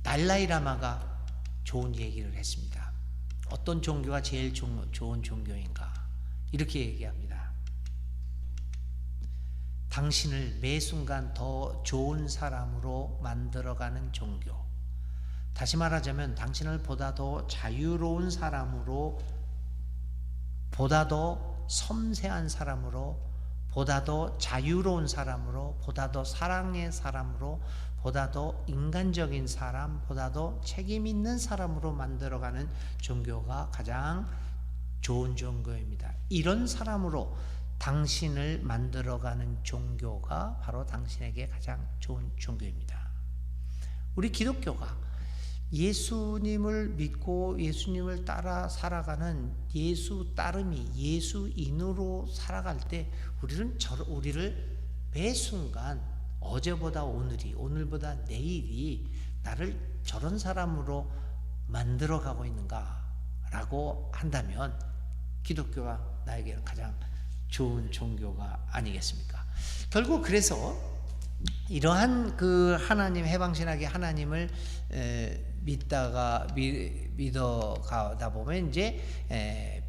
달라이라마가 좋은 얘기를 했습니다. 어떤 종교가 제일 좋은 종교인가? 이렇게 얘기합니다. 당신을 매 순간 더 좋은 사람으로 만들어가는 종교. 다시 말하자면 당신을 보다 더 자유로운 사람으로, 보다 더 섬세한 사람으로, 보다 더 자유로운 사람으로, 보다 더 사랑의 사람으로, 보다 더 인간적인 사람, 보다 더 책임 있는 사람으로 만들어가는 종교가 가장 좋은 종교입니다. 이런 사람으로 당신을 만들어가는 종교가 바로 당신에게 가장 좋은 종교입니다. 우리 기독교가 예수님을 믿고 예수님을 따라 살아가는 예수 따름이, 예수인으로 살아갈 때 우리를 매 순간 어제보다 오늘이, 오늘보다 내일이 나를 저런 사람으로 만들어 가고 있는가라고 한다면 기독교가 나에게는 가장 좋은 종교가 아니겠습니까? 결국 그래서 이러한 그 하나님, 해방신학의 하나님을 믿어가다 보면 이제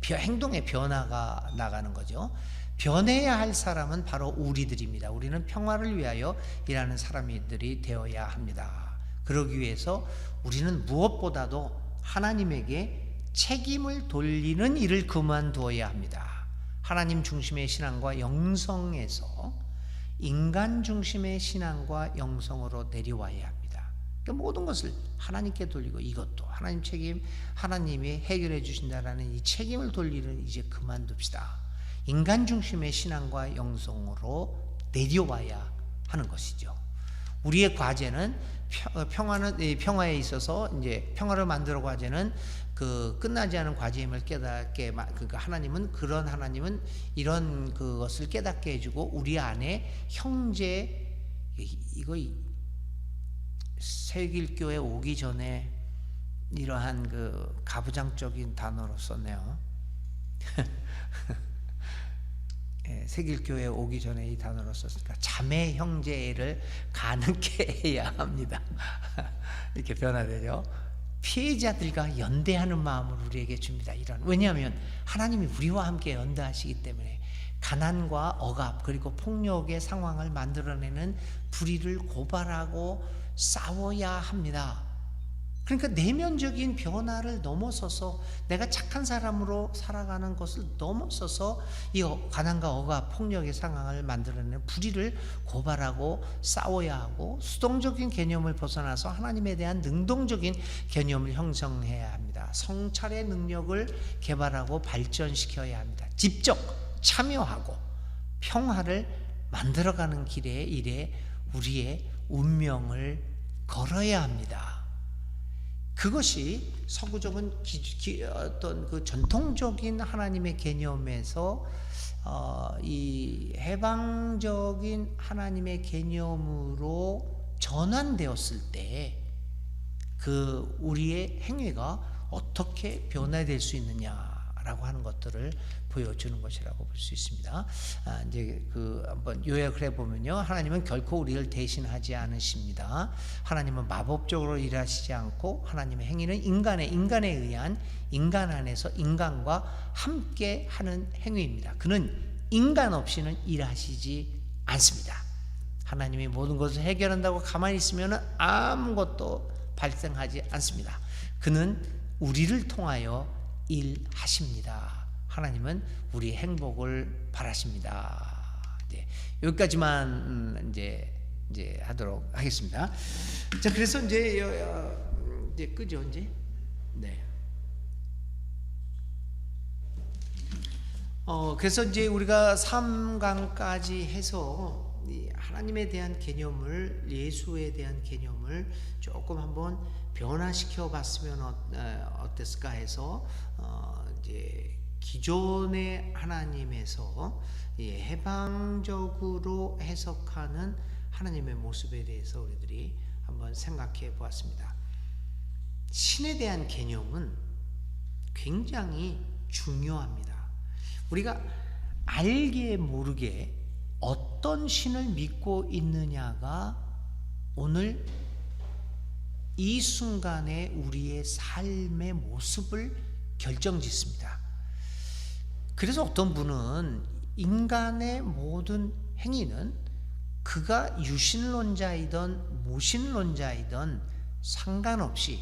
행동의 변화가 나가는 거죠. 변해야 할 사람은 바로 우리들입니다. 우리는 평화를 위하여 일하는 사람들이 되어야 합니다. 그러기 위해서 우리는 무엇보다도 하나님에게 책임을 돌리는 일을 그만두어야 합니다. 하나님 중심의 신앙과 영성에서 인간 중심의 신앙과 영성으로 내려와야 합니다. 그러니까 모든 것을 하나님께 돌리고 이것도 하나님 책임, 하나님이 해결해 주신다라는 이 책임을 돌리는 이제 그만둡시다. 인간 중심의 신앙과 영성으로 내려와야 하는 것이죠. 우리의 과제는 평화에 있어서 이제 평화를 만들어 과제는 그 끝나지 않은 과제임을 깨닫게, 그러니까 하나님은 이런 그것을 깨닫게 해주고 우리 안에 형제, 이거 세길교에 오기 전에 이러한 그 가부장적인 단어로 썼네요. 세길교에 오기 전에 이 단어로 썼으니까 자매 형제를 가능케 해야 합니다. 이렇게 변화되죠. 피해자들과 연대하는 마음을 우리에게 줍니다. 왜냐하면 하나님이 우리와 함께 연대하시기 때문에 가난과 억압 그리고 폭력의 상황을 만들어내는 불의를 고발하고 싸워야 합니다. 그러니까 내면적인 변화를 넘어서서 내가 착한 사람으로 살아가는 것을 넘어서서 이 가난과 억압, 폭력의 상황을 만들어내는 불의를 고발하고 싸워야 하고 수동적인 개념을 벗어나서 하나님에 대한 능동적인 개념을 형성해야 합니다. 성찰의 능력을 개발하고 발전시켜야 합니다. 직접 참여하고 평화를 만들어가는 일에 우리의 운명을 걸어야 합니다. 그것이 서구적인 어떤 그 전통적인 하나님의 개념에서 이 해방적인 하나님의 개념으로 전환되었을 때 그 우리의 행위가 어떻게 변화될 수 있느냐라고 하는 것들을 보여주는 것이라고 볼 수 있습니다. 이제 한번 요약을 해보면요, 하나님은 결코 우리를 대신하지 않으십니다. 하나님은 마법적으로 일하시지 않고 하나님의 행위는 인간에 의한 인간 안에서 인간과 함께 하는 행위입니다. 그는 인간 없이는 일하시지 않습니다. 하나님이 모든 것을 해결한다고 가만히 있으면 아무것도 발생하지 않습니다. 그는 우리를 통하여 일하십니다. 하나님은 우리의 행복을 바라십니다. 여기까지만 이제 하도록 하겠습니다. 자, 그래서 이제 끄죠, 이제. 네. 그래서 이제 우리가 3강까지 해서 이 하나님에 대한 개념을, 예수에 대한 개념을 조금 한번 변화시켜 봤으면 어땠을까 해서 이제 기존의 하나님에서 해방적으로 해석하는 하나님의 모습에 대해서 우리들이 한번 생각해 보았습니다. 신에 대한 개념은 굉장히 중요합니다. 우리가 알게 모르게 어떤 신을 믿고 있느냐가 오늘 이 순간에 우리의 삶의 모습을 결정짓습니다. 그래서 어떤 분은 인간의 모든 행위는 그가 유신론자이든 무신론자이든 상관없이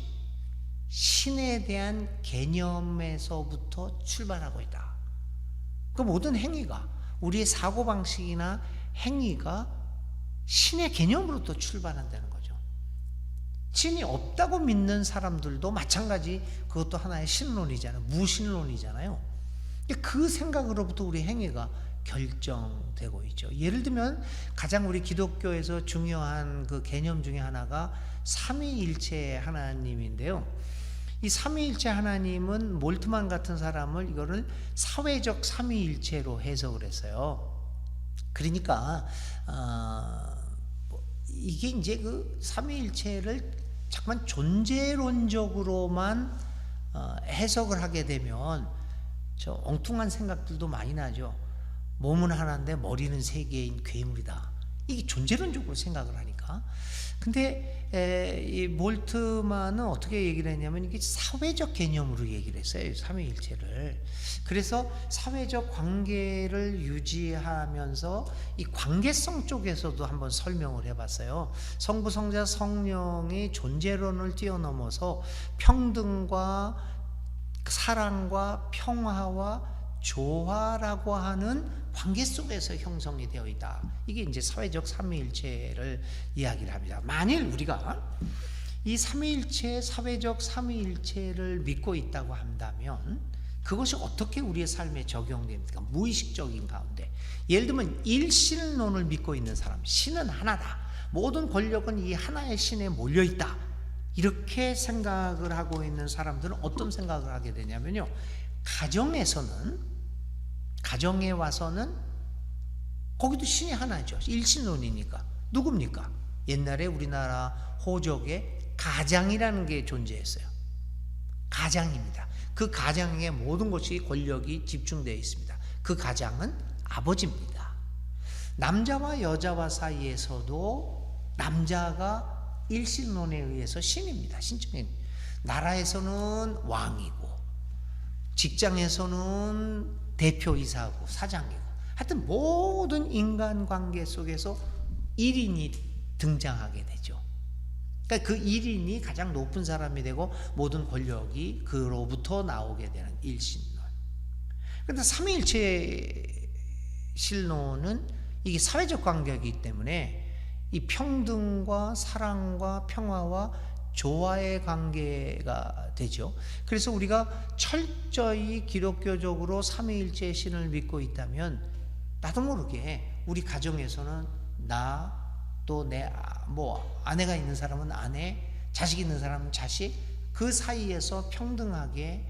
신에 대한 개념에서부터 출발하고 있다. 그 모든 행위가, 우리의 사고방식이나 행위가 신의 개념으로부터 출발한다는 거죠. 신이 없다고 믿는 사람들도 마찬가지, 그것도 하나의 신론이잖아요. 무신론이잖아요. 그 생각으로부터 우리 행위가 결정되고 있죠. 예를 들면 가장 우리 기독교에서 중요한 그 개념 중에 하나가 삼위일체 하나님인데요. 이 삼위일체 하나님은 몰트만 같은 사람을 이거를 사회적 삼위일체로 해석을 했어요. 그러니까 이게 이제 그 삼위일체를 자꾸만 존재론적으로만 해석을 하게 되면 저 엉뚱한 생각들도 많이 나죠. 몸은 하나인데 머리는 세 개인 괴물이다. 이게 존재론적으로 생각을 하니까. 근데 이 몰트만은 어떻게 얘기를 했냐면 이게 사회적 개념으로 얘기를 했어요. 삼위일체를. 그래서 사회적 관계를 유지하면서 이 관계성 쪽에서도 한번 설명을 해봤어요. 성부, 성자, 성령이 존재론을 뛰어넘어서 평등과 사랑과 평화와 조화라고 하는 관계 속에서 형성이 되어 있다. 이게 이제 사회적 삼위일체를 이야기를 합니다. 만일 우리가 이 삼위일체, 사회적 삼위일체를 믿고 있다고 한다면 그것이 어떻게 우리의 삶에 적용됩니까? 무의식적인 가운데. 예를 들면 일신론을 믿고 있는 사람, 신은 하나다. 모든 권력은 이 하나의 신에 몰려있다. 이렇게 생각을 하고 있는 사람들은 어떤 생각을 하게 되냐면요, 가정에 와서는 거기도 신이 하나죠. 일신론이니까. 누굽니까? 옛날에 우리나라 호적에 가장이라는 게 존재했어요. 가장입니다. 그 가장에 모든 것이 권력이 집중되어 있습니다. 그 가장은 아버지입니다. 남자와 여자와 사이에서도 남자가 일신론에 의해서 신입니다. 신적인. 나라에서는 왕이고, 직장에서는 대표이사고 사장이고, 하여튼 모든 인간관계 속에서 1인이 등장하게 되죠. 그러니까 그 1인이 가장 높은 사람이 되고 모든 권력이 그로부터 나오게 되는 일신론. 그런데 삼위일체 신론은 이게 사회적 관계이기 때문에 이 평등과 사랑과 평화와 조화의 관계가 되죠. 그래서 우리가 철저히 기독교적으로 삼위일체 신을 믿고 있다면 나도 모르게 우리 가정에서는 나, 또 내 아내가 있는 사람은 아내, 자식 있는 사람은 자식, 그 사이에서 평등하게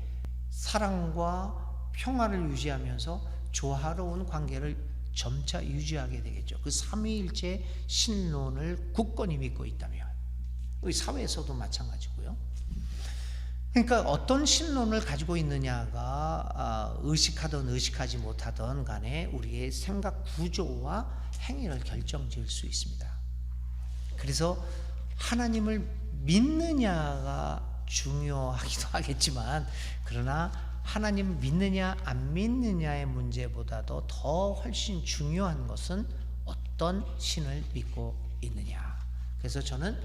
사랑과 평화를 유지하면서 조화로운 관계를 점차 유지하게 되겠죠. 그 삼위일체 신론을 굳건히 믿고 있다면. 우리 사회에서도 마찬가지고요. 그러니까 어떤 신론을 가지고 있느냐가 의식하든 의식하지 못하든 간에 우리의 생각 구조와 행위를 결정지을 수 있습니다. 그래서 하나님을 믿느냐가 중요하기도 하겠지만, 그러나 하나님 믿느냐 안 믿느냐의 문제보다도 더 훨씬 중요한 것은 어떤 신을 믿고 있느냐. 그래서 저는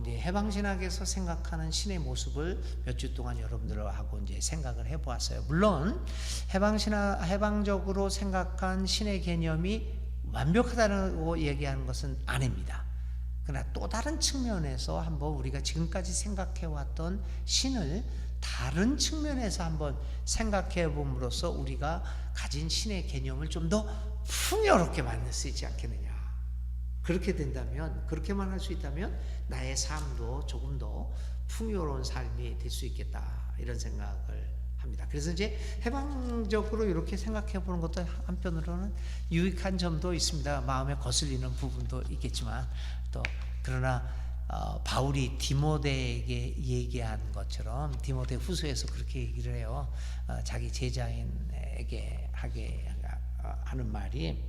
이제 해방신학에서 생각하는 신의 모습을 몇 주 동안 여러분들하고 이제 생각을 해보았어요. 물론 해방적으로 생각한 신의 개념이 완벽하다고 얘기하는 것은 아닙니다. 그러나 또 다른 측면에서 한번 우리가 지금까지 생각해왔던 신을 다른 측면에서 한번 생각해 봄으로써 우리가 가진 신의 개념을 좀 더 풍요롭게 만들 수 있지 않겠느냐. 그렇게 된다면, 그렇게만 할 수 있다면 나의 삶도 조금 더 풍요로운 삶이 될 수 있겠다, 이런 생각을 합니다. 그래서 이제 해방적으로 이렇게 생각해 보는 것도 한편으로는 유익한 점도 있습니다. 마음에 거슬리는 부분도 있겠지만, 또 그러나 바울이 디모데에게 얘기한 것처럼 디모데 후서에서 그렇게 얘기를 해요. 자기 제자인에게 하는 말이,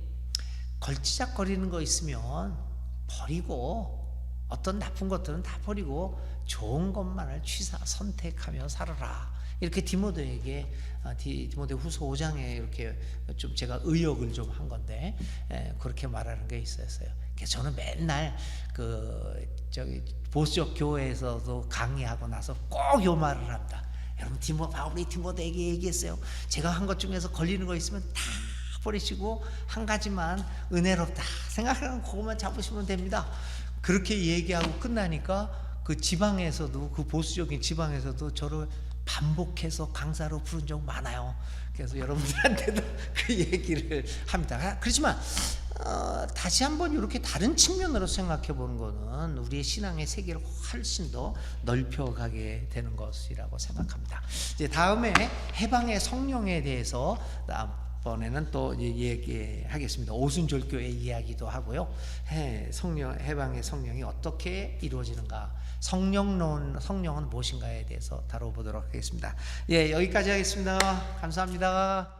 걸치작거리는 거 있으면 버리고, 어떤 나쁜 것들은 다 버리고 좋은 것만을 선택하며 살아라. 이렇게 디모데에게, 디모데 후서 5장에 이렇게 좀 제가 의역을 좀 한 건데, 그렇게 말하는 게 있었어요. 그래서 저는 맨날 보수적 교회에서도 강의하고 나서 꼭 요 말을 합니다. 여러분, 바울이 디모데에게 얘기했어요. 제가 한 것 중에서 걸리는 거 있으면 다 버리시고 한 가지만 은혜롭다 생각하는 그것만 잡으시면 됩니다. 그렇게 얘기하고 끝나니까 그 지방에서도, 그 보수적인 지방에서도 저를 반복해서 강사로 부른 적 많아요. 그래서 여러분들한테도 그 얘기를 합니다. 그렇지만 다시 한번 이렇게 다른 측면으로 생각해 보는 것은 우리의 신앙의 세계를 훨씬 더 넓혀가게 되는 것이라고 생각합니다. 이제 다음에 해방의 성령에 대해서 다음번에는 또 얘기하겠습니다. 오순절교회 이야기도 하고요. 해방의 성령이 어떻게 이루어지는가, 성령은 무엇인가에 대해서 다뤄보도록 하겠습니다. 여기까지 하겠습니다. 감사합니다.